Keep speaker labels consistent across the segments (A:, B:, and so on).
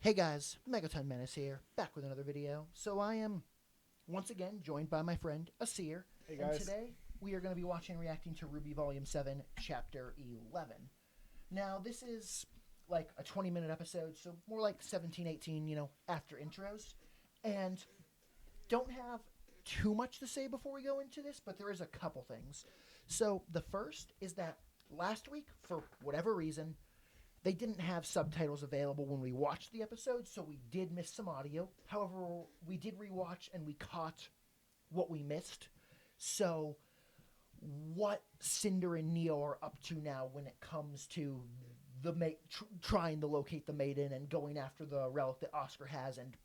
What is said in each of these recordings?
A: Hey guys, Megaton Menace here, back with another video. So I am once again joined by my friend Asir.
B: Hey guys.
A: And today we are going to be watching and reacting to RWBY Volume 7, Chapter 11. Now this is like a 20-minute episode, so more like 17, 18, after intros. And don't have too much to say before we go into this, but there is a couple things. So the first is that last week, for whatever reason, they didn't have subtitles available when we watched the episode, so we did miss some audio. However, we did rewatch and we caught what we missed. So, what Cinder and Neo are up to now when it comes to the trying to locate the maiden and going after the relic that Oscar has and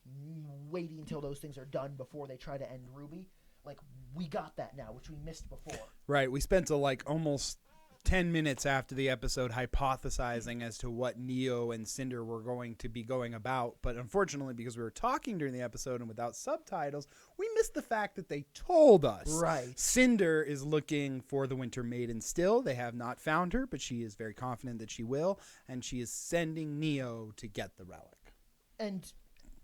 A: waiting until those things are done before they try to end RWBY. Like, we got that now, which we missed before.
B: Right, we spent almost 10 minutes after the episode hypothesizing as to what Neo and Cinder were going to be going about, but unfortunately, because we were talking during the episode and without subtitles, we missed the fact that they told us.
A: Right.
B: Cinder is looking for the Winter Maiden still. They have not found her, but she is very confident that she will, and she is sending Neo to get the relic.
A: And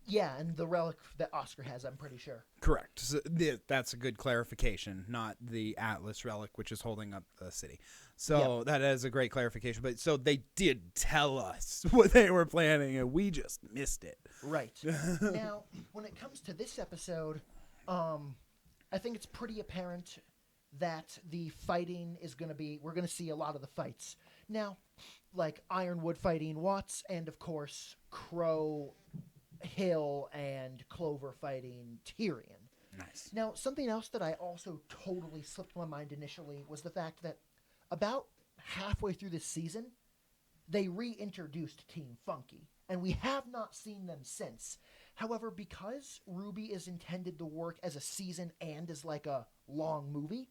A: yeah, and the relic that Oscar has, I'm pretty sure.
B: Correct. So that's a good clarification, not the Atlas relic, which is holding up the city. So That is a great clarification. But so they did tell us what they were planning, and we just missed it.
A: Right. Now, when it comes to this episode, I think it's pretty apparent that the fighting is going to be, we're going to see a lot of the fights. Now, like Ironwood fighting Watts, and of course, Crow, Hill, and Clover fighting Tyrion.
B: Nice.
A: Now, something else that I also totally slipped my mind initially was the fact that about halfway through this season, they reintroduced Team Funky, and we have not seen them since. However, because RWBY is intended to work as a season and as like a long movie,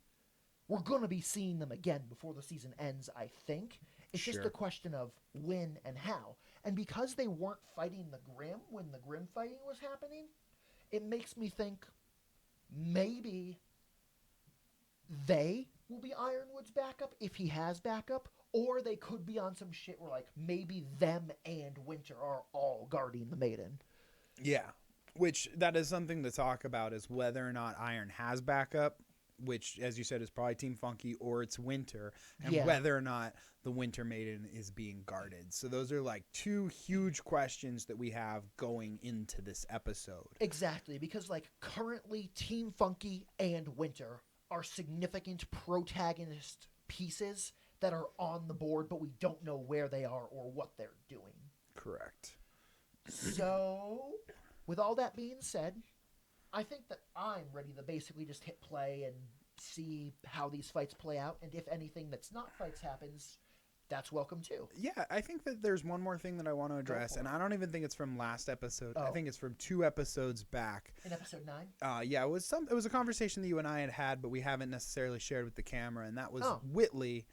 A: we're going to be seeing them again before the season ends, I think. It's just a question of when and how. And because they weren't fighting the Grimm when the Grimm fighting was happening, it makes me think maybe they will be Ironwood's backup if he has backup, or they could be on some shit where like maybe them and Winter are all guarding the Maiden.
B: Yeah, which that is something to talk about, is whether or not Iron has backup, which, as you said, is probably Team Funky, or it's Winter, and whether or not the Winter Maiden is being guarded. So those are like two huge questions that we have going into this episode.
A: Exactly, because like currently Team Funky and Winter are significant protagonist pieces that are on the board, but we don't know where they are or what they're doing.
B: Correct.
A: So, with all that being said, I think that I'm ready to basically just hit play and see how these fights play out, and if anything that's not fights happens, that's welcome too.
B: Yeah, I think that there's one more thing that I want to address, and I don't even think it's from last episode.
A: Oh.
B: I think it's from 2 episodes back.
A: In episode 9?
B: Yeah, it was a conversation that you and I had, but we haven't necessarily shared with the camera, and that was Whitley,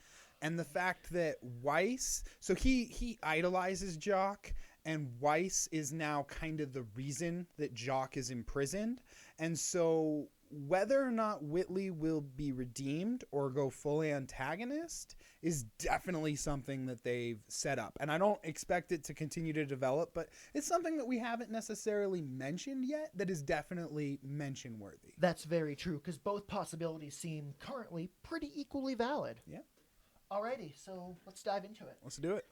B: and the fact that Weiss, so he idolizes Jock, and Weiss is now kind of the reason that Jock is imprisoned. And so whether or not Whitley will be redeemed or go fully antagonist is definitely something that they've set up. And I don't expect it to continue to develop, but it's something that we haven't necessarily mentioned yet that is definitely mention worthy.
A: That's very true, because both possibilities seem currently pretty equally valid.
B: Yeah.
A: Alrighty, so let's dive into it.
B: Let's do it.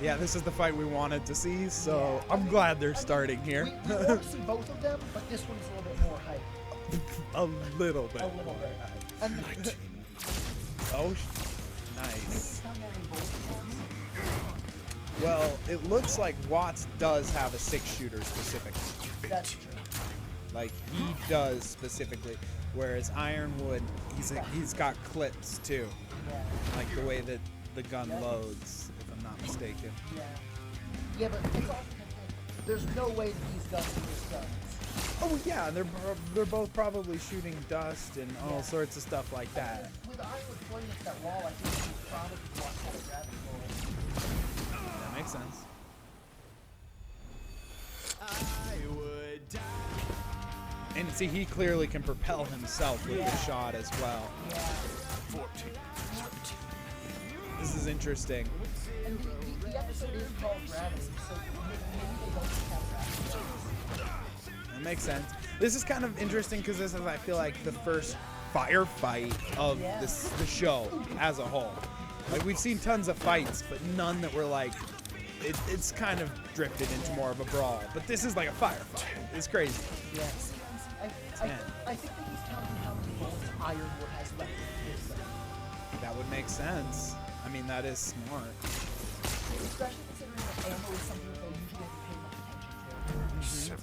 B: Yeah, this is the fight we wanted to see, so I'm glad they're starting here.
A: We want to see both of them, but this one's a little bit more hype.
B: A little bit.
A: A little bit. And
B: Oh, nice. Well, it looks like Watts does have a 6-shooter specifically.
A: That's true.
B: Like, he does specifically, whereas Ironwood, he's got clips too.
A: Yeah.
B: Like the way that the gun loads, if I'm not mistaken.
A: Yeah. Yeah, but it's also, there's no way that these guns are just guns.
B: Oh yeah, and they're both probably shooting dust and all sorts of stuff like that.
A: With Ironwood pointing at that wall, I think he's probably watched how to grab it.
B: That makes sense.
C: I would die
B: And see, he clearly can propel himself with the shot as well.
A: Yeah.
C: 14.
B: This is interesting.
A: And the episode is called Gravity, so maybe they don't have gravity.
B: That makes sense. This is kind of interesting because this is, I feel like, the first firefight of the show as a whole. Like, we've seen tons of fights, but none that were like, it's kind of drifted into more of a brawl. But this is like a firefight. It's crazy.
A: Yes. I think that he's counting how many bullets Ironwood has left in his gun.
B: That would make sense. I mean, that is smart.
A: Especially considering that ammo is something that they usually have to pay much attention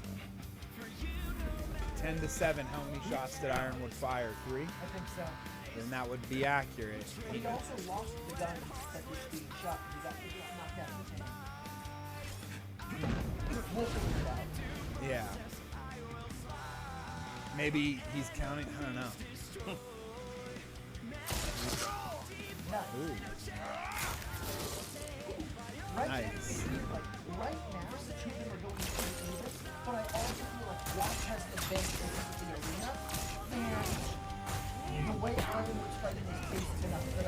A: to.
B: 10 to 7, how many shots did Ironwood fire? 3?
A: I think so.
B: Then that would be accurate.
A: But he also lost the gun that was being shot because he got knocked out of his hand. We'll figure it out.
B: Yeah. Maybe he's counting. I don't know.
A: Nice.
B: Ooh.
A: Right
B: Nice.
A: Like, right now, the two of them are going to even, but I also feel like Watts has the advantage in the arena, and the way Ironwood's fighting is basic enough that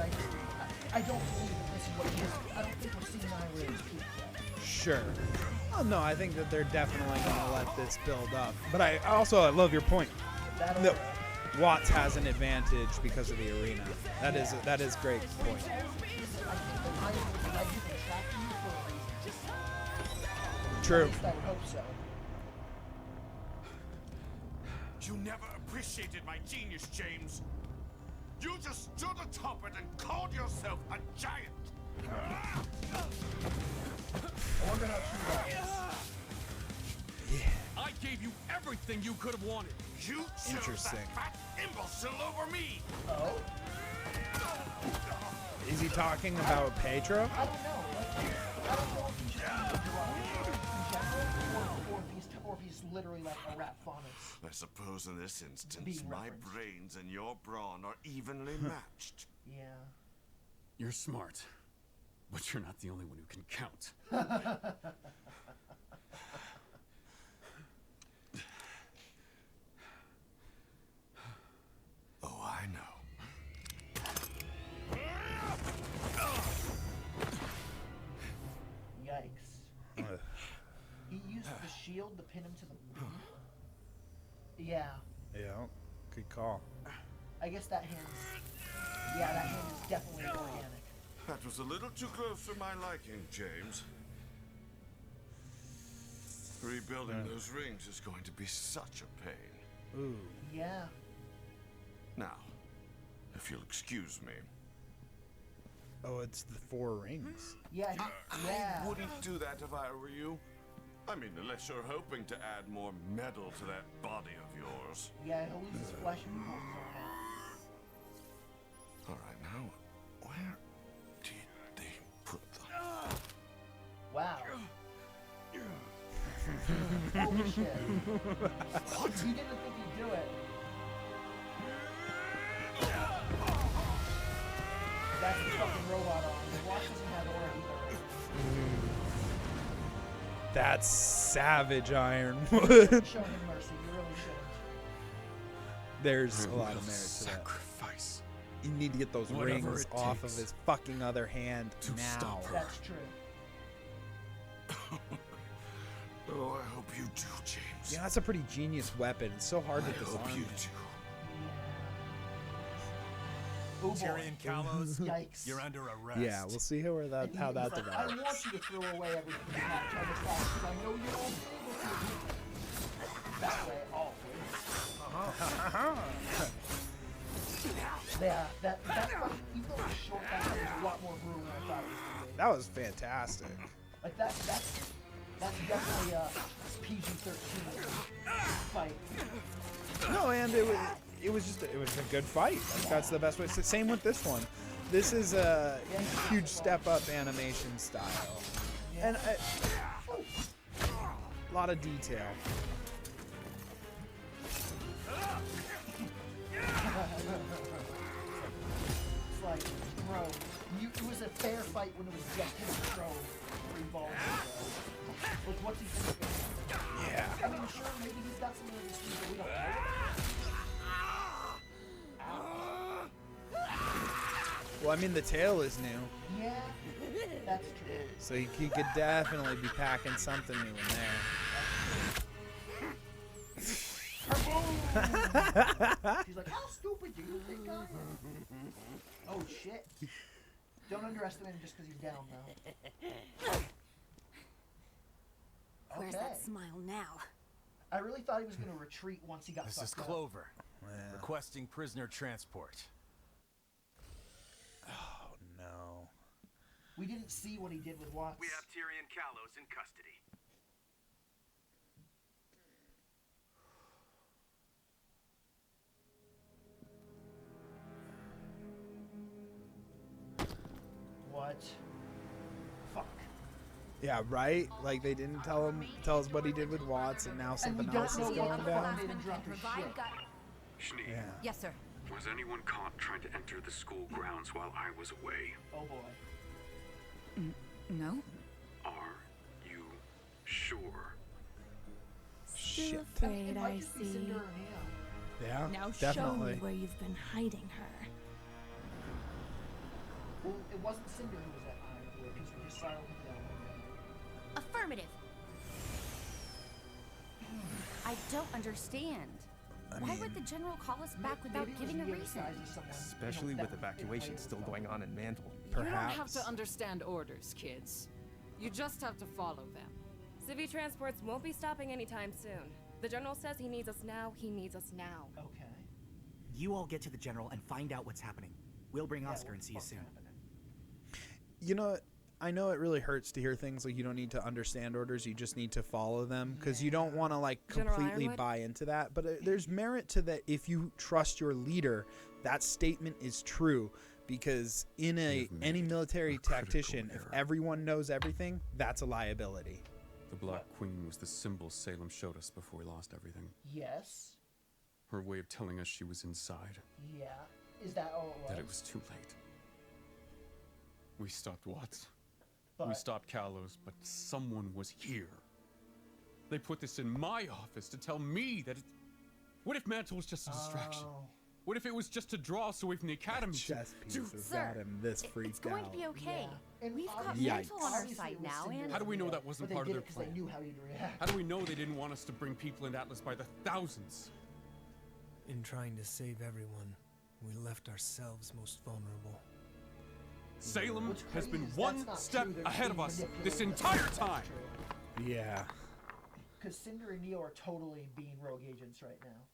A: I don't believe that this is what it is. I don't think we're seeing Ironwood's peak yet.
B: Sure. Oh no, I think that they're definitely going to let this build up. But I love your point.
A: That'll
B: Watts has an advantage because of the arena. That is a great point.
A: I think that Ironwood might be attracting you for a reason.
B: True.
A: At least I would hope so.
C: You never appreciated my genius, James. You just stood atop it and called yourself a giant.
A: I wonder how true that is.
D: I gave you everything you could have wanted.
C: You chose
B: Interesting.
C: that fat imbecile over me.
A: Oh?
B: Is he talking about Pedro?
A: I don't know. Like, I don't know if he's just being derogatory in general, or if he's literally like a rap faunus.
C: I suppose in this instance,
A: Being
C: my
A: referenced.
C: brains and your brawn are evenly matched.
A: Yeah.
D: You're smart, but you're not the only one who can count.
C: Oh, I know.
A: Yikes. He used the shield to pin him to the wall. Yeah.
B: Yeah, good call.
A: I guess that hand is definitely organic.
C: That was a little too close for my liking, James. Rebuilding those rings is going to be such a pain.
B: Ooh.
A: Yeah.
C: Now, if you'll excuse me.
B: Oh, it's the 4 rings.
A: Yeah. Yeah.
C: I wouldn't do that if I were you. I mean, unless you're hoping to add more metal to that body of yours.
A: Yeah, he'll lose his flesh and bones on that.
C: All right, now, where did they put them?
A: Wow. Holy shit. What? You didn't think he'd do it. That's the fucking robot arm. The watch doesn't have aura either.
B: That's savage, Ironwood.
A: Show him mercy. You really shouldn't.
B: There's a lot of merit to that.
D: Sacrifice.
B: You need to get those
D: Whatever
B: rings
D: it
B: off of
D: takes
B: his fucking other hand
D: to
B: now.
D: stop her.
A: That's true.
C: Oh, I hope you do, James.
B: Yeah, that's a pretty genius weapon. It's so hard
C: I
B: to
C: hope
B: disarm
C: you
B: it.
C: do.
A: Oh boy.
E: Tyrion Kalos,
A: Yikes.
E: you're under arrest.
B: Yeah, we'll see how
A: And
B: that
A: he's like, I
B: develops.
A: want you to throw away everything you have on the side because I know you won't be able to. That way, Yeah, that fight, even though it was short, that fight was a lot more brutal than I thought it was going to be.
B: That was fantastic.
A: Like, that's definitely a PG-13 fight.
B: No, and it was a good fight. Like, that's the best way. It's the same with this one. This is a huge step up animation style, and a lot of detail.
A: It's like, bro, it was a fair fight when it was just him thrown 3 balls ago. Like, what's he thinking?
B: Yeah.
A: I mean, sure maybe he's got something in his sleeve that we don't know about.
B: Well, I mean, the tail is new,
A: Yeah, that's true.
B: so he could definitely be packing something new in there.
A: She's like, how stupid do you think I am? Oh, shit. Don't underestimate him just because he's down, though.
E: Where's
A: Okay.
E: that smile now?
A: I really thought he was going to retreat once he got
F: This
A: fucked
F: is
A: up.
F: Clover.
B: Yeah.
F: Requesting prisoner transport.
B: Oh no.
A: We didn't see what he did with Watts.
G: We have Tyrion Kalos in custody.
A: What? Fuck.
B: Yeah, right? Like they didn't tell us what he did with Watts, and now something
A: don't
B: else
A: know
B: is
A: what
B: going
A: the
B: down.
A: fuck made him drop his shit.
G: Schnee,
B: Yeah.
E: Yes, sir.
G: was anyone caught trying to enter the school grounds while I was away?
A: Oh boy.
E: No?
G: Are you sure?
E: Still
B: Shit.
E: afraid,
A: It
E: I
A: might just be
E: see.
A: Cinder or Neo.
B: Yeah,
E: Now
B: definitely.
E: show me where you've been hiding her.
A: Well, it wasn't Cinder who was at RWBY because we just saw her with the
E: Affirmative. I don't understand. Why would the general call us back without giving a reason?
H: Especially with evacuation still going on in Mantle.
I: You don't have
B: Perhaps.
I: to understand orders, kids. You just have to follow them.
J: Civvy transports won't be stopping anytime soon. The general says he needs us now. He needs us now.
A: Okay.
K: You all get to the general and find out what's happening. We'll bring
A: Yeah,
K: Oscar
A: what
K: and
A: the
K: see you
A: fuck's
K: soon.
A: happening?
B: You know, I know it really hurts to hear things like you don't need to understand orders, you just need to follow them, because you don't want to like
J: General
B: completely
J: Ironwood?
B: buy into that. But there's merit to that. If you trust your leader, that statement is true, because in
D: You've
B: any
D: made
B: military
D: a critical
B: tactician, if
D: error.
B: everyone knows everything, that's a liability.
D: The Black Queen was the symbol Salem showed us before we lost everything.
A: Yes.
D: Her way of telling us she was inside,
A: Yeah. Is that all it was?
D: that it was too late. We stopped Watts. We
A: But-
D: stopped Kalos, but someone was here. They put this in my office to tell me that it... What if Mantle was just a distraction?
A: Oh.
D: What if it was just to draw us away from the academy?
B: Chess pieces
E: Sir,
B: got him this
E: It's
B: freaked
E: going
B: out.
E: to be okay.
A: Yeah. And
E: We've got
A: obviously-
E: Mantle on our
A: obviously
E: side
A: it was
E: now,
A: Cinder
E: and
D: How do we know
A: Neo,
D: that wasn't
A: but
D: part
A: they
D: of
A: did
D: their
A: it 'cause they
D: plan?
A: knew how you'd react.
D: How do we know they didn't want us to bring people into Atlas by the thousands?
H: In trying to save everyone, we left ourselves most vulnerable.
D: Salem
A: What's
D: has
A: crazy
D: been
A: is
D: one
A: that's not
D: step
A: true. They're
D: ahead of
A: being
D: us
A: manipulated
D: this
A: to
D: entire
A: think that's
D: time.
A: true.
B: Yeah.
A: Because Cinder and Neo are totally being rogue agents right now.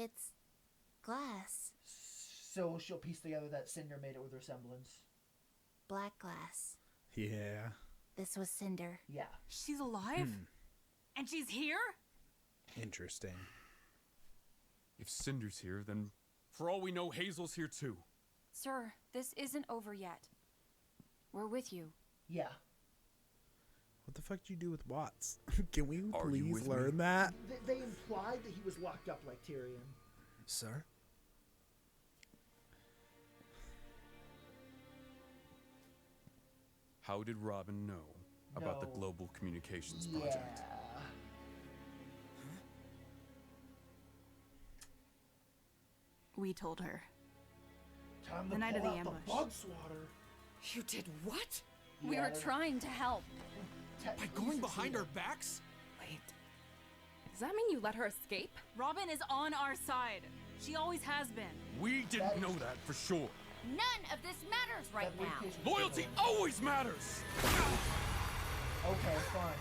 E: it's glass.
A: So she'll piece together that Cinder made it with resemblance.
E: Black glass.
B: Yeah.
E: This was Cinder.
A: Yeah.
I: She's alive?
B: Hmm.
I: And she's here?
B: Interesting.
D: If Cinder's here, then for all we know, Hazel's here too.
E: Sir, this isn't over yet. We're with you.
A: Yeah.
B: What the fuck did you do with Watts? Can we
D: Are you
B: please
D: with
B: learn
D: me?
B: that?
A: They implied that he was locked up like Tyrion.
H: Sir?
D: How did Robin know about the
A: No.
D: Global Communications
A: Yeah.
D: Project?
E: We told her.
A: Time
E: The
A: to
E: night of
A: pull
E: the
A: out
E: ambush.
A: bug swatter.
I: You did what?
E: We
A: Yeah,
E: were
A: they're-
E: trying to help.
D: By
A: technically
D: going behind our
A: succeeded.
D: backs?
I: Wait.
J: Does that mean you let her escape?
I: Robin is on our side. She always has been.
D: We didn't know that for sure.
E: None of this matters right
A: That
E: now.
A: briefcase was
D: Loyalty
A: different.
D: always matters!
A: Okay, fine.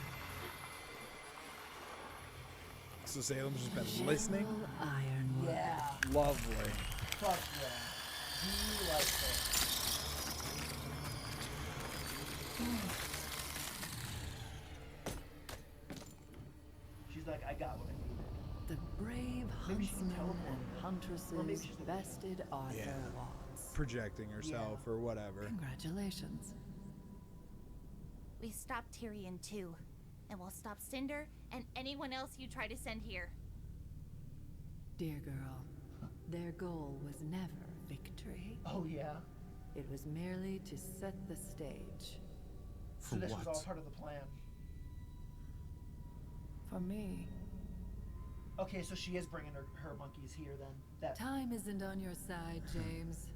B: So Salem's just been listening?
I: Ironwood.
A: Yeah.
B: Lovely.
A: Fuck yeah. You like it. She's like, I got what I needed.
I: The brave
A: Maybe she can
I: huntsmen
A: teleport.
I: and
A: Or maybe
I: huntresses
A: she's the-
I: bested Arthur
B: Yeah.
I: Watts.
B: Projecting herself or whatever.
I: Congratulations.
E: We stopped Tyrion too. And we'll stop Cinder and anyone else you try to send here.
I: Dear girl, their goal was never victory.
A: Oh yeah.
I: It was merely to set the stage.
A: So this was all part of the plan.
I: For me,
A: Okay, so she is bringing her monkeys here then. That
I: Time isn't on your side, James.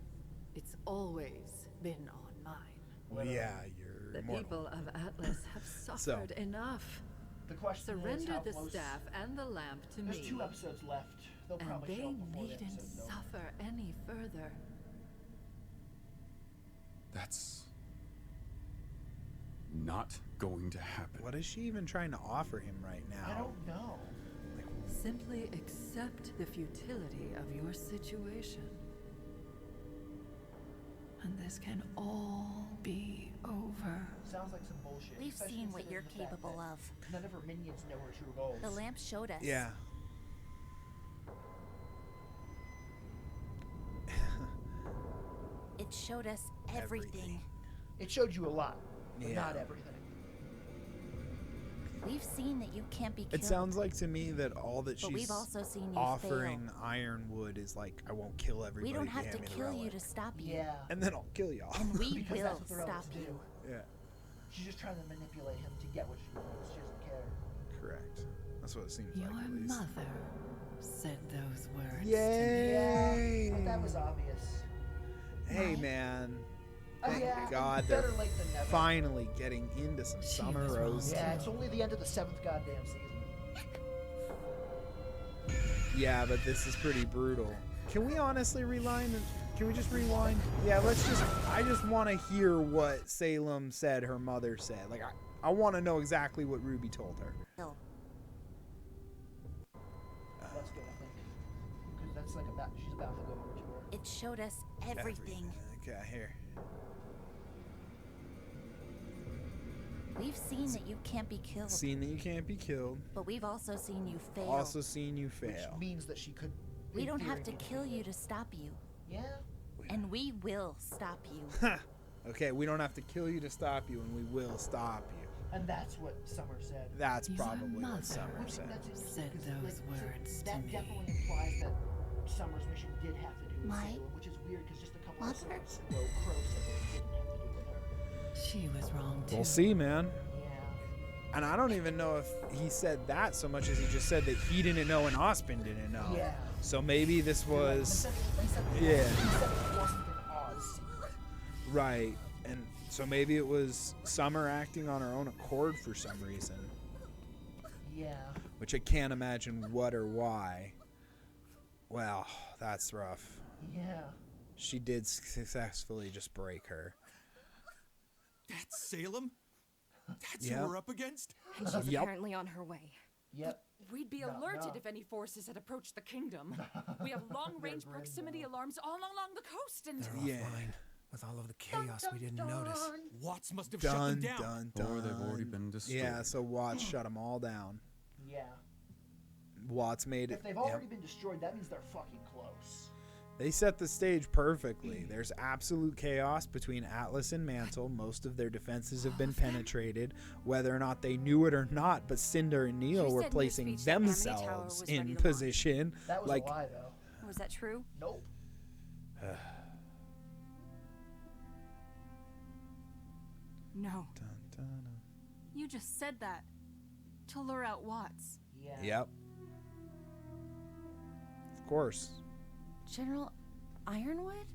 I: It's always been on mine.
B: Yeah, you're
I: The
B: immortal.
I: people of Atlas have suffered enough.
A: The question is
I: Surrender
A: how
I: the
A: close...
I: staff and the lamp to
A: There's
I: me.
A: 2 episodes left. They'll
I: And
A: probably
I: they
A: show up before the
I: needn't
A: episode's over.
I: suffer any further.
D: That's not going to happen.
B: What is she even trying to offer him right now?
A: I don't know.
I: Simply accept the futility of your situation. And this can all be over.
A: Sounds like some bullshit.
E: We've
A: especially
E: seen what
A: considering
E: you're
A: the fact
E: capable
A: that
E: of.
A: None of her minions know her true goals.
E: The lamp showed us.
B: Yeah.
E: It showed us everything.
A: It showed you a lot, but
B: Yeah.
A: not everything.
E: We've seen that you can't be killed.
B: It sounds like to me that all that
E: But
B: she's
E: we've also seen you
B: offering Ironwood is like, I won't kill everybody.
E: We don't have
B: hand
E: to
B: me the
E: kill you
B: relic.
E: to stop you.
A: Yeah.
B: And then I'll kill y'all.
E: And we
A: Because
E: will
A: that's what they're able
E: stop
A: to
E: you.
A: do.
B: Yeah,
A: She's just trying to manipulate him to get what she wants. She doesn't care.
B: correct. That's what it seems
I: Your
B: like, at least.
I: mother said those words
B: Yay!
A: But that was obvious.
B: Hey, man. Thank
A: yeah,
B: God
A: better
B: they're
A: late than never.
B: finally getting into some summer
I: was wrong,
B: rose.
A: Yeah, it's only the end of the 7th goddamn season.
B: Yeah, but this is pretty brutal. Can we honestly rewind? Can we just rewind? Yeah, let's just. I just want to hear what Salem said her mother said. Like, I want to know exactly what Ruby told her.
E: No.
A: Let's go, I think. Because that's like about. She's about to go over to her.
E: It showed us everything.
B: Okay, here.
E: We've seen that you can't be killed.
B: Seen that you can't be killed.
E: But we've also seen you fail.
B: Also seen you
A: Which
B: fail.
A: means that she could.
E: We
A: in
E: don't
A: theory,
E: have to
A: be
E: kill you
A: defeated.
E: to stop you.
A: Yeah.
E: And we will stop you.
B: Okay, we don't have to kill you to stop you, and we will stop you.
A: And that's what Summer said.
B: That's
I: Your
B: probably
I: mother
B: what Summer
A: Which
B: said.
A: that's interesting,
I: said
A: 'cause,
I: those
A: like, so
I: words to
A: that
I: me.
A: definitely implies that Summer's mission did have to do with
E: My
A: Salem, which is weird because just a couple
E: mother?
A: episodes ago, Crow said that it didn't have to do with her.
I: She was wrong too.
B: We'll see, man.
A: Yeah.
B: And I don't even know if he said that so much as he just said that he didn't know and Ospen didn't know.
A: Yeah.
B: So maybe this was
A: He said
B: yeah.
A: He said it wasn't an Oz secret.
B: right. And so maybe it was Summer acting on her own accord for some reason,
A: Yeah.
B: which I can't imagine what or why. Well, that's rough.
A: Yeah.
B: She did successfully just break her.
F: That's Salem? That's
B: Yep.
F: who we're up against?
J: And she's
B: Yep.
J: apparently on her way.
A: Yep.
I: We'd be
A: No,
I: alerted
A: no.
I: if any forces had approached the kingdom. We have long-range
A: grim,
I: proximity
A: though.
I: alarms all along the coast, and
H: They're
B: Yeah.
H: offline with all of the chaos we didn't notice.
F: Watts must have shut
B: Dun,
F: them down.
B: dun,
D: Or
B: dun.
D: they've already been destroyed.
B: Yeah, so Watts shut them all down.
A: Yeah.
B: Watts made it.
A: If they've
B: yep.
A: already been destroyed, that means they're fucking close.
B: They set the stage perfectly. There's absolute chaos between Atlas and Mantle. Most of their defenses have been penetrated, whether or not they knew it or not. But Cinder and Neo
E: She
B: were
E: said in her
B: placing
E: speech that Amity Tower
B: themselves
E: was ready
B: in
E: to launch.
B: position.
A: That was
B: like,
A: a lie, though.
E: Was that true?
A: Nope.
I: no,
B: dun, dun, dun.
I: you just said that to lure out Watts.
A: Yeah.
B: Yep. Of course.
E: General Ironwood?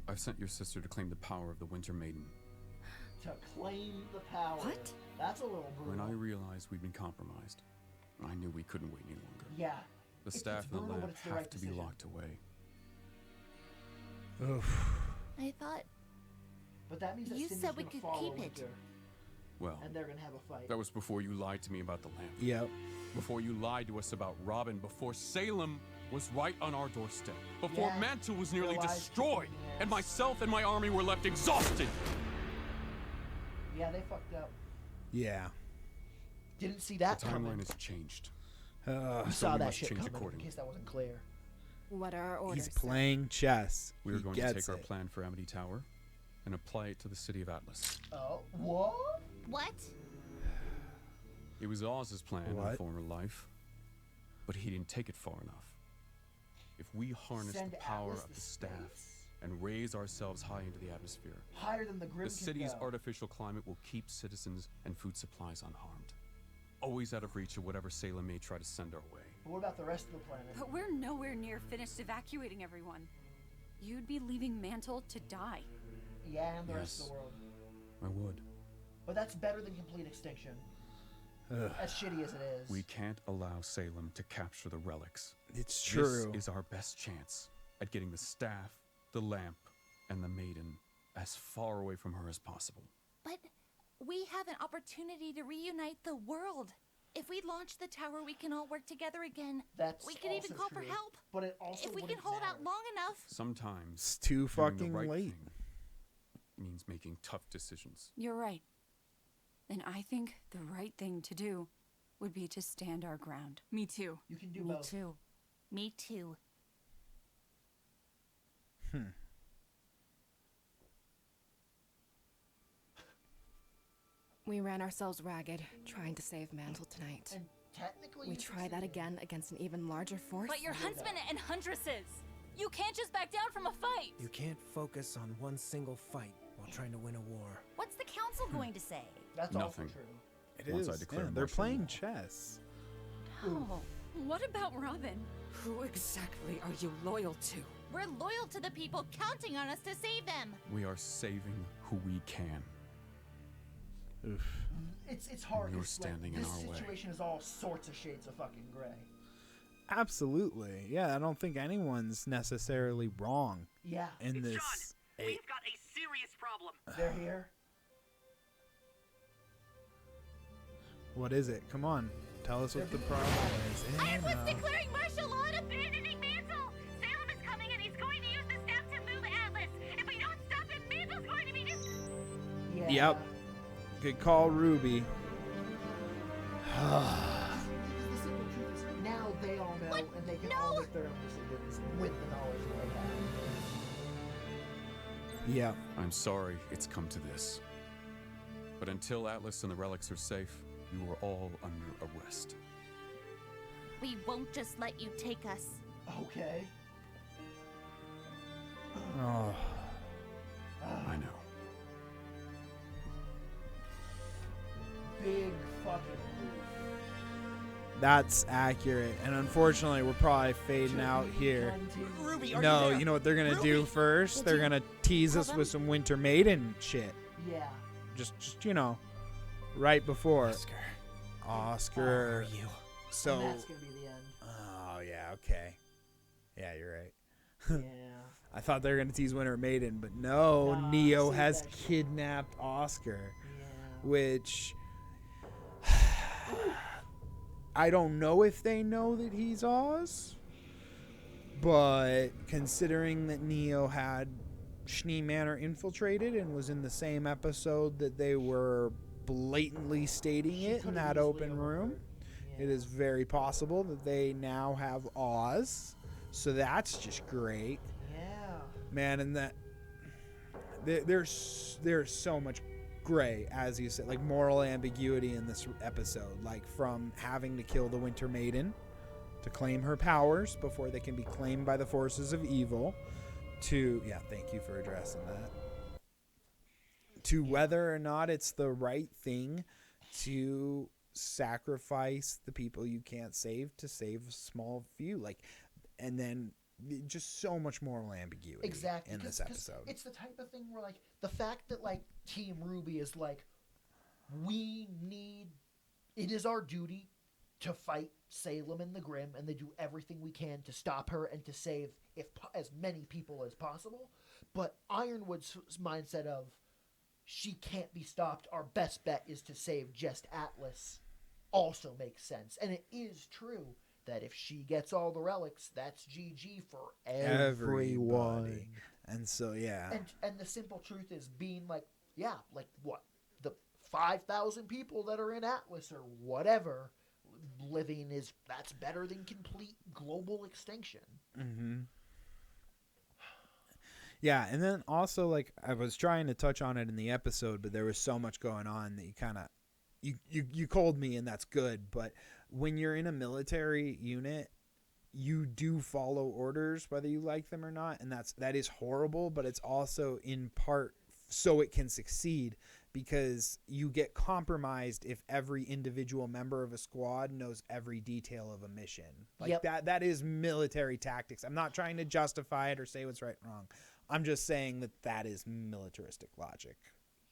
D: I've sent your sister to claim the power of the Winter Maiden.
A: To claim the power.
E: What?
A: That's a little brutal.
D: When I realized we'd been compromised, I knew we couldn't wait any longer.
A: Yeah.
D: The
A: It's
D: staff and the
A: brutal, but
D: lamp
A: it's the
D: have
A: right
D: to be
A: decision.
D: locked away.
B: Oof.
E: I thought
A: But that means that
E: You
A: Cindy's
E: said we
A: gonna
E: could
A: follow
E: keep it.
A: Winter,
D: Well,
A: and they're gonna have a fight.
D: that was before you lied to me about the lamp.
B: Yep.
D: Before you lied to us about Robin. Before Salem was right on our doorstep. Before
A: Yeah.
D: Mantle was nearly
A: Your lies
D: destroyed.
A: kicked in the
D: And
A: ass.
D: myself and my army were left exhausted.
A: Yeah, they fucked up.
B: Yeah.
A: Didn't see
D: The
A: that coming.
D: timeline has changed.
A: We
D: So
A: saw
D: we
A: that
D: must
A: shit
D: change
A: coming. In
D: accordingly.
A: case that wasn't clear.
J: What are our orders?
B: He's playing chess.
D: We are
B: He
D: going to
B: gets
D: take our
B: it.
D: plan for Amity Tower and apply it to the city of Atlas.
A: Oh, what?
E: what?
D: It was Oz's plan in a
B: What?
D: former life, but he didn't take it far enough. If we harness
A: Send
D: the power
A: Atlas
D: of
A: to
D: the staff
A: space.
D: and raise ourselves high into the atmosphere,
A: Higher than the Grim
D: the
A: can
D: city's
A: go.
D: artificial climate will keep citizens and food supplies unharmed. always out of reach of whatever Salem may try to send our way.
A: But what about the rest of the planet?
L: But we're nowhere near finished evacuating everyone. You'd be leaving Mantle to die.
A: Yeah, and the rest of the world.
D: I would.
A: But that's better than complete extinction. As shitty as it is.
D: We can't allow Salem to capture the relics.
B: It's true.
D: This is our best chance at getting the staff, the lamp, and the maiden as far away from her as possible.
E: But we have an opportunity to reunite the world. If we launch the tower, we can all work together again. We can even call for help.
A: But it also
E: if we can hold out long enough.
D: Sometimes
B: it's too
D: doing
B: fucking
D: the right
B: late.
D: thing means making tough decisions.
L: You're right. And I think the right thing to do would be to stand our ground. Me too.
A: You can do
E: Me
A: both.
E: too. Me too.
J: We ran ourselves ragged, trying to save Mantle tonight.
A: And technically,
J: We try that again against an even larger force.
L: But you're huntsmen and huntresses. You can't just back down from a fight.
H: You can't focus on one single fight while trying to win a war.
E: What's the council going to say?
A: That's
D: Nothing.
A: also true.
B: It
D: Once I
B: is.
D: declare
B: Yeah, they're
D: martial
B: playing
D: law.
B: chess.
L: Oh, what about Robin?
J: Who exactly are you loyal to?
E: We're loyal to the people counting on us to save them.
D: We are saving who we can.
B: Oof.
A: It's hard.
D: You're
A: 'cause,
D: standing in
A: this
D: our way.
A: situation is all sorts of shades of fucking gray.
B: Absolutely. Yeah, I don't think anyone's necessarily wrong
A: Yeah.
B: in this.
K: John, we've got a serious problem.
A: They're here.
B: What is it? Come on. Tell us what the problem is.
E: Iron was
B: Anna.
E: declaring martial law and abandoning Mantle. Salem is coming and he's going to use the staff to move Atlas. If we don't stop him, Mantle's going to be
A: Yeah.
B: Yep. Good call, Ruby.
A: The simple truth is now they all know, and they can all make their own decisions with the knowledge they have.
B: Yep.
D: I'm sorry it's come to this. But until Atlas and the relics are safe, you are all under arrest.
E: We won't just let you take us.
A: Okay.
B: Oh.
D: I know.
A: Big fucking move.
B: That's accurate. And unfortunately, we're probably fading out here.
K: Ruby, are
B: No,
K: you there?
B: you know what they're going to do first? They're going to tease us with some Winter Maiden shit.
A: Yeah.
B: Just you know, right before. Oscar.
H: Where are you?
B: So.
A: And that's gonna be the end.
B: Oh, yeah, okay. Yeah, you're right.
A: Yeah.
B: I thought they were going to tease Winter Maiden, but no,
A: Nah,
B: Neo
A: save
B: has
A: that shit.
B: kidnapped Oscar,
A: Yeah.
B: which I don't know if they know that he's Oz, but considering that Neo had Schnee Manor infiltrated and was in the same episode that they were blatantly stating it in that open room, it is very possible that they now have Oz. So that's just great.
A: Yeah.
B: Man, and that there's so much gray, as you said, like moral ambiguity in this episode, like from having to kill the Winter Maiden to claim her powers before they can be claimed by the forces of evil, to thank you for addressing that, to whether or not it's the right thing to sacrifice the people you can't save to save a small few, like, and then just so much moral ambiguity
A: Exactly.
B: in this episode.
A: It's the type of thing where, like, the fact that, like, Team RWBY is like, it is our duty to fight Salem and the Grimm, and they do everything we can to stop her and to save as many people as possible. But Ironwood's mindset of, she can't be stopped, our best bet is to save just Atlas, also makes sense. And it is true that if she gets all the relics, that's GG for everyone.
B: Everybody. And so, yeah.
A: And the simple truth is being like, what? The 5,000 people that are in Atlas or whatever living that's better than complete global extinction.
B: Mm-hmm. Yeah, and then also, like, I was trying to touch on it in the episode, but there was so much going on that you kind of, you called me, and that's good, but when you're in a military unit, you do follow orders whether you like them or not, and that is horrible, but it's also in part so it can succeed. because you get compromised if every individual member of a squad knows every detail of a mission. Like that is military tactics. I'm not trying to justify it or say what's right and wrong. I'm just saying that is militaristic logic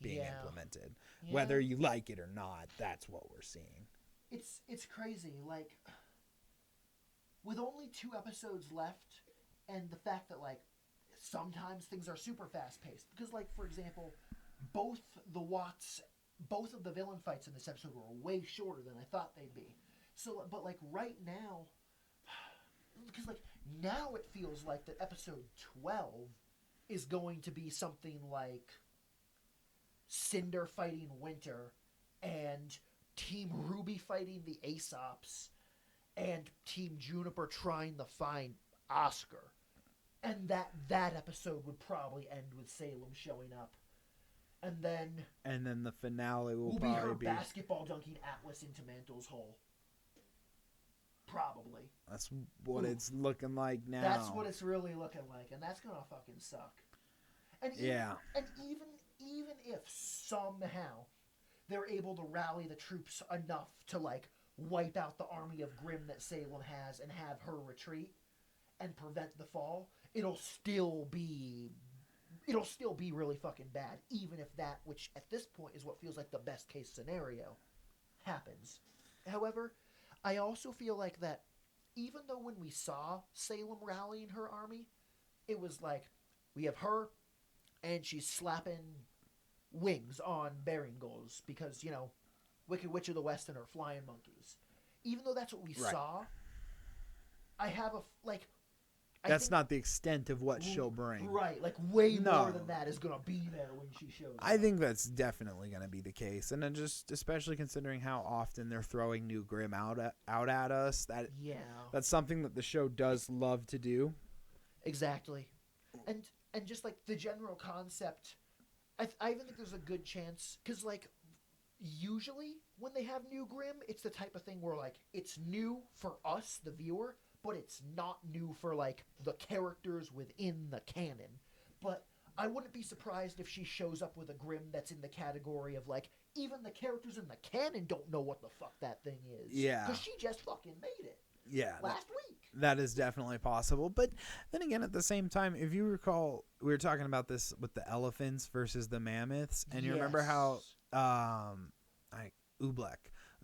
B: being implemented. Whether you like it or not, that's what we're seeing.
A: It's crazy. Like, with only 2 episodes left, and the fact that, like, sometimes things are super fast-paced. Because, like, for example, both of the villain fights in this episode were way shorter than I thought they'd be. So, but, like, right now, because, like, now it feels like that episode 12 is going to be something like Cinder fighting Winter, and Team RWBY fighting the Aesops, and Team Juniper trying to find Oscar. And that episode would probably end with Salem showing up. And then
B: the finale will
A: be
B: probably
A: her
B: be
A: basketball dunking Atlas into Mantle's hole. Probably.
B: That's what it's looking like now.
A: That's what it's really looking like, and that's gonna fucking suck. And even if somehow they're able to rally the troops enough to, like, wipe out the army of Grimm that Salem has and have her retreat and prevent the fall, it'll still be really fucking bad, even if that, which at this point is what feels like the best case scenario, happens. However, I also feel like that even though when we saw Salem rallying her army, it was like, we have her, and she's slapping wings on bearing gulls because, you know, Wicked Witch of the West and her flying monkeys. Even though that's what we saw, I have
B: that's not the extent of what she'll bring.
A: Right, like way more than that is going to be there when she shows up.
B: I think that's definitely going to be the case. And then just especially considering how often they're throwing new Grimm out at us, that's something that the show does love to do.
A: Exactly. And just like the general concept, I even think there's a good chance, because, like, usually when they have new Grimm, it's the type of thing where, like, it's new for us, the viewer, but it's not new for, like, the characters within the canon. But I wouldn't be surprised if she shows up with a Grimm that's in the category of, like, even the characters in the canon don't know what the fuck that thing is.
B: Yeah.
A: Because she just fucking made it.
B: Yeah.
A: Last week.
B: That is definitely possible. But then again, at the same time, if you recall, we were talking about this with the elephants versus the mammoths. And you remember how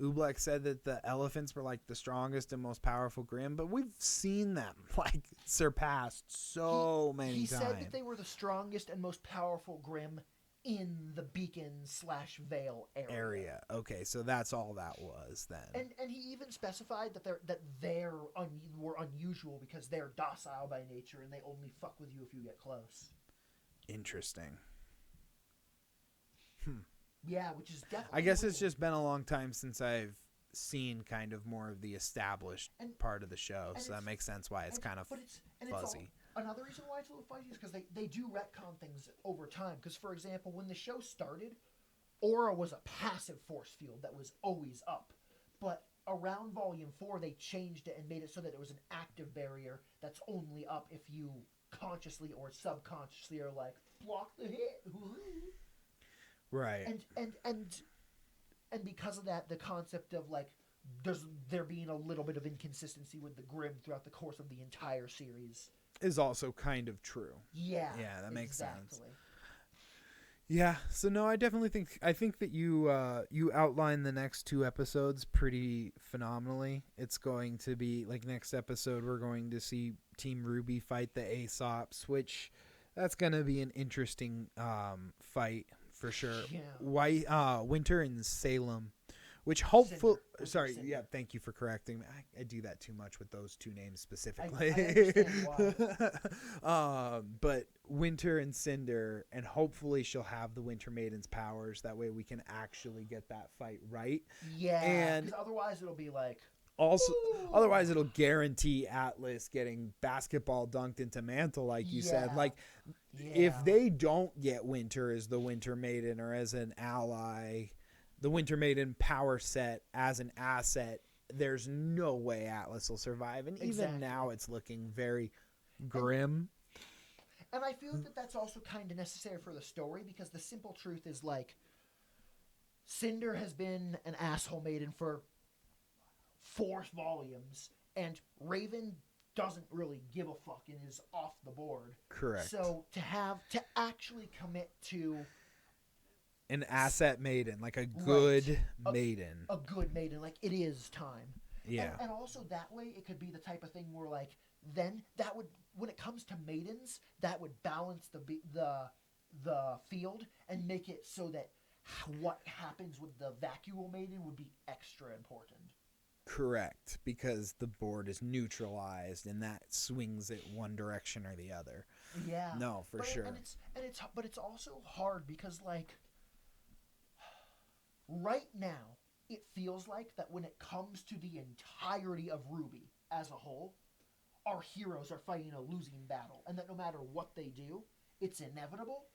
B: Oobleck said that the elephants were, like, the strongest and most powerful Grimm, but we've seen them, like, surpassed so many times.
A: He said that they were the strongest and most powerful Grimm in the Beacon/Vale area.
B: Okay, so that's all that was then.
A: And he even specified that they were unusual because they're docile by nature and they only fuck with you if you get close.
B: Interesting.
A: Yeah, which is definitely...
B: I guess it's just been a long time since I've seen kind of more of the established part of the show, so that makes sense why it's kind of fuzzy.
A: Another reason why it's a little fuzzy is because they do retcon things over time. Because, for example, when the show started, Aura was a passive force field that was always up. But around Volume 4, they changed it and made it so that it was an active barrier that's only up if you consciously or subconsciously are like, block the hit.
B: Right.
A: And because of that, the concept of, like, there being a little bit of inconsistency with the Grimm throughout the course of the entire series
B: is also kind of true.
A: Yeah.
B: Yeah, that makes sense. Yeah, so no, I think that you outlined the next 2 episodes pretty phenomenally. It's going to be, like, next episode we're going to see Team RWBY fight the Aesops, which that's going to be an interesting fight for sure. Yeah. Winter and Salem, which hopefully... Sorry, Cinder. Yeah, thank you for correcting me. I do that too much with those 2 names specifically. I understand why. But Winter and Cinder, and hopefully she'll have the Winter Maiden's powers. That way we can actually get that fight right.
A: Yeah, and otherwise it'll be like...
B: Also, otherwise it'll guarantee Atlas getting basketball dunked into Mantle, like you said. Like, if they don't get Winter as the Winter Maiden or as an ally... the Winter Maiden power set as an asset, there's no way Atlas will survive. And even now it's looking very grim.
A: And I feel that that's also kind of necessary for the story, because the simple truth is, like, Cinder has been an asshole maiden for 4 volumes, and Raven doesn't really give a fuck and is off the board.
B: Correct.
A: So to actually commit to
B: an asset maiden, like a good maiden.
A: A good maiden, like it is time.
B: Yeah.
A: And also that way it could be the type of thing where like then that would, when it comes to maidens, that would balance the field and make it so that what happens with the vacuole maiden would be extra important.
B: Correct, because the board is neutralized and that swings it one direction or the other.
A: Yeah.
B: No, for sure.
A: But it's also hard because like right now it feels like that when it comes to the entirety of RWBY as a whole, our heroes are fighting a losing battle, and that no matter what they do, it's inevitable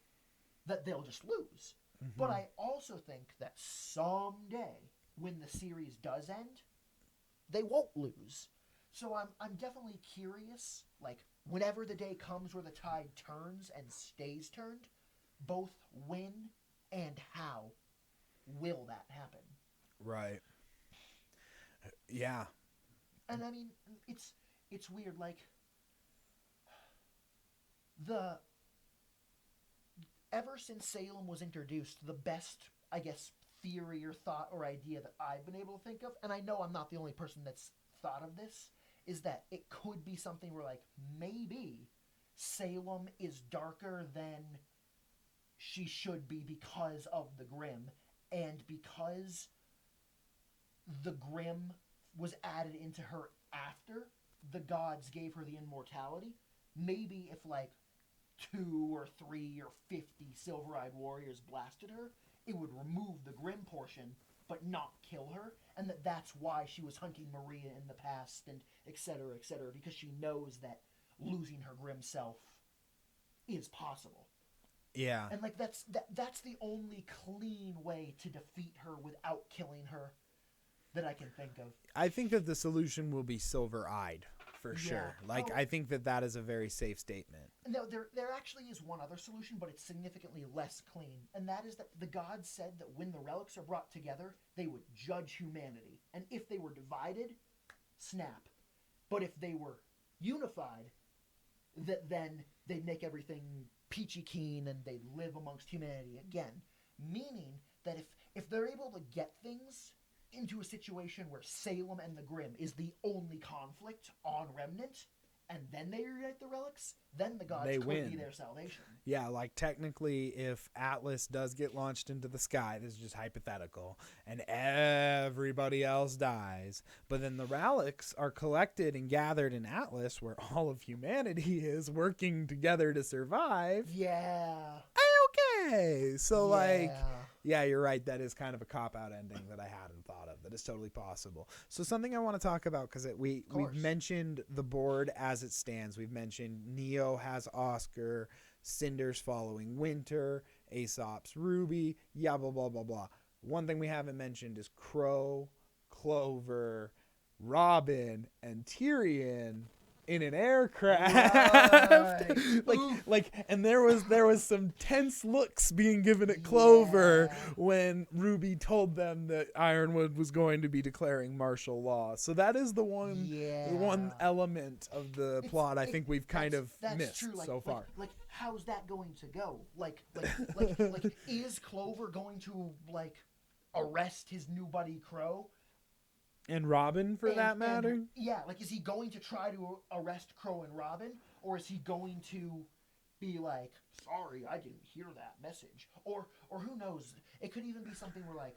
A: that they'll just lose. Mm-hmm. But I also think that someday when the series does end, they won't lose. So I'm definitely curious, like, whenever the day comes where the tide turns and stays turned, both when and how will that happen?
B: Right. Yeah.
A: And I mean, it's weird, like, ever since Salem was introduced, the best, I guess, theory or thought or idea that I've been able to think of, and I know I'm not the only person that's thought of this, is that it could be something where, like, maybe Salem is darker than she should be because of the Grimm, and because the Grimm was added into her after the gods gave her the immortality, maybe if, like, 2 or 3 or 50 silver-eyed warriors blasted her, it would remove the Grimm portion, but not kill her, and that's why she was hunting Maria in the past, and et cetera, because she knows that losing her Grimm self is possible.
B: Yeah.
A: And, like, that's the only clean way to defeat her without killing her that I can think of.
B: I think that the solution will be silver-eyed, for sure. Like, I think that is a very safe statement.
A: No, there actually is one other solution, but it's significantly less clean, and that is that the gods said that when the relics are brought together, they would judge humanity. And if they were divided, snap. But if they were unified, then they'd make everything peachy keen and they'd live amongst humanity again. Meaning that if they're able to get things into a situation where Salem and the Grimm is the only conflict on Remnant, and then they reunite the relics, then the gods could be their salvation.
B: Yeah, like technically if Atlas does get launched into the sky, this is just hypothetical, and everybody else dies, but then the relics are collected and gathered in Atlas where all of humanity is working together to survive.
A: Yeah.
B: Okay. So like, yeah, you're right. That is kind of a cop-out ending that I hadn't thought of. That is totally possible. So something I want to talk about, because we've mentioned the board as it stands. We've mentioned Neo has Oscar, Cinder's following Winter, Aesop's RWBY, blah, blah, blah, blah. One thing we haven't mentioned is Crow, Clover, Robin, and Tyrion in an aircraft. Right. And there was some tense looks being given at Clover when RWBY told them that Ironwood was going to be declaring martial law. So that is the one element of the plot I think we've kind of missed so far.
A: Like how's that going to go? Like is Clover going to arrest his new buddy Crow?
B: And Robin, for that matter?
A: Is he going to try to arrest Crow and Robin? Or is he going to be like, sorry, I didn't hear that message? Or who knows? It could even be something where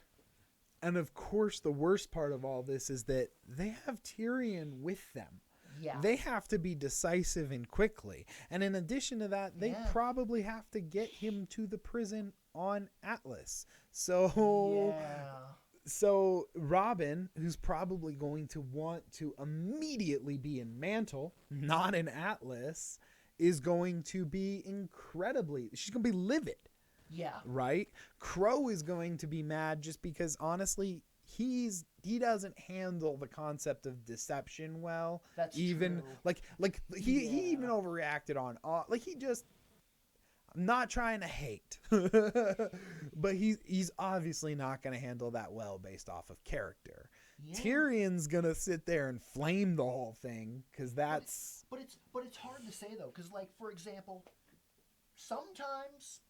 B: And of course, the worst part of all this is that they have Tyrion with them. Yeah. They have to be decisive and quickly. And in addition to that, they probably have to get him to the prison on Atlas. So... So Robin, who's probably going to want to immediately be in Mantle, not in Atlas, is going to be she's going to be livid.
A: Yeah.
B: Right? Crow is going to be mad just because, honestly, he doesn't handle the concept of deception well.
A: That's
B: even
A: true.
B: He even overreacted on, he just... I'm not trying to hate, but he's obviously not going to handle that well based off of character. Yeah. Tyrion's going to sit there and flame the whole thing because that's...
A: But it's hard to say, though, because, like, for example, sometimes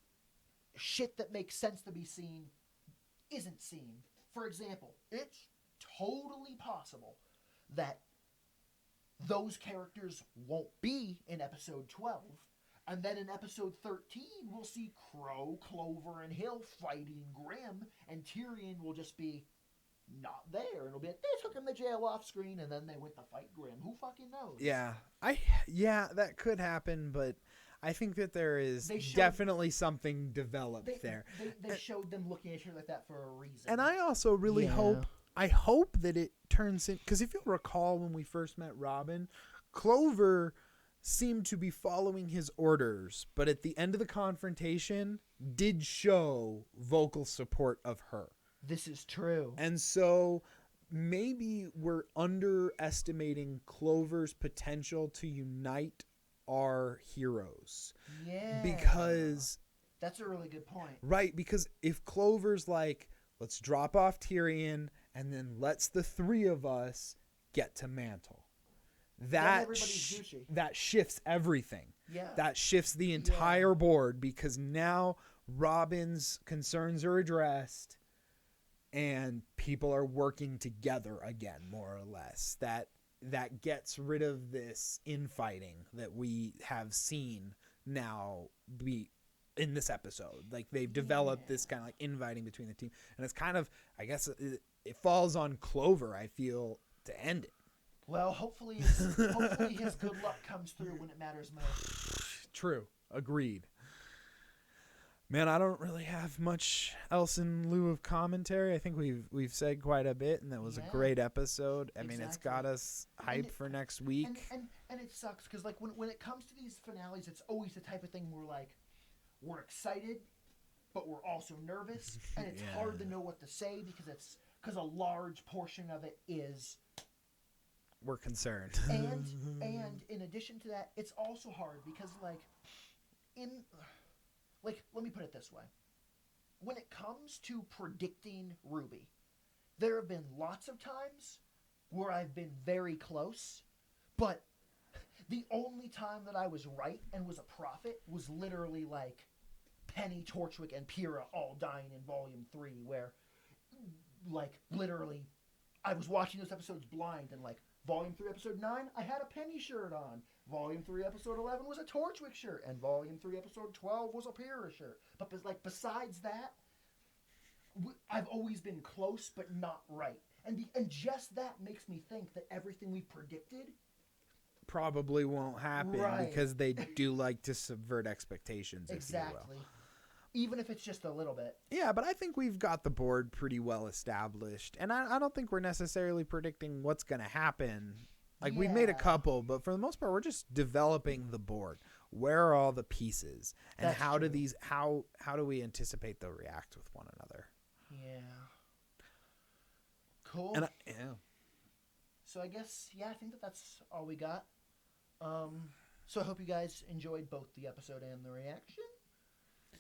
A: shit that makes sense to be seen isn't seen. For example, it's totally possible that those characters won't be in episode 12, and then in episode 13 we'll see Crow, Clover, and Hill fighting Grimm, and Tyrion will just be not there. It'll be like, they took him to jail off screen, and then they went to fight Grimm. Who fucking knows?
B: Yeah, that could happen, but I think that there is definitely something developed there.
A: They showed them looking at her like that for a reason.
B: And I also really hope that it turns in, because if you'll recall when we first met Robin, Clover seemed to be following his orders, but at the end of the confrontation did show vocal support of her.
A: This is true.
B: And so maybe we're underestimating Clover's potential to unite our heroes.
A: Yeah.
B: Because...
A: That's a really good point.
B: Right, because if Clover's like, let's drop off Tyrion and then let's the three of us get to Mantle. That shifts everything.
A: Yeah.
B: That shifts the entire board, because now Robin's concerns are addressed and people are working together again, more or less. That gets rid of this infighting that we have seen now be in this episode. Like, they've developed this kind of like infighting between the team, and it's kind of, I guess it falls on Clover, I feel, to end it.
A: Well, hopefully his good luck comes through when it matters most.
B: True. Agreed. Man, I don't really have much else in lieu of commentary. I think we've said quite a bit, and that was a great episode. I mean, it's got us hyped for next week.
A: And it sucks, because like when it comes to these finales, it's always the type of thing where like we're excited, but we're also nervous, and it's hard to know what to say because a large portion of it is
B: we're concerned.
A: And in addition to that, it's also hard because let me put it this way. When it comes to predicting RWBY, there have been lots of times where I've been very close, but the only time that I was right and was a prophet was literally like Penny, Torchwick, and Pyrrha all dying in Volume 3, where like literally I was watching those episodes blind, and like Volume 3, Episode 9, I had a Penny shirt on. Volume 3, Episode 11 was a Torchwick shirt. And Volume 3, Episode 12 was a Pyrrha shirt. But like besides that, I've always been close but not right. And just that makes me think that everything we predicted
B: probably won't happen, because they do like to subvert expectations,
A: exactly.
B: If you will.
A: Even if it's just a little bit.
B: Yeah, but I think we've got the board pretty well established. And I don't think we're necessarily predicting what's going to happen. Like, we've made a couple, but for the most part, we're just developing the board. Where are all the pieces? And
A: That's
B: how
A: true.
B: how do we anticipate they'll react with one another?
A: Yeah. Cool.
B: And
A: So I guess, I think that's all we got. So I hope you guys enjoyed both the episode and the reaction.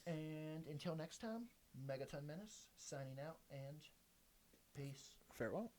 A: And until next time, Megaton Menace signing out, and peace.
B: Farewell.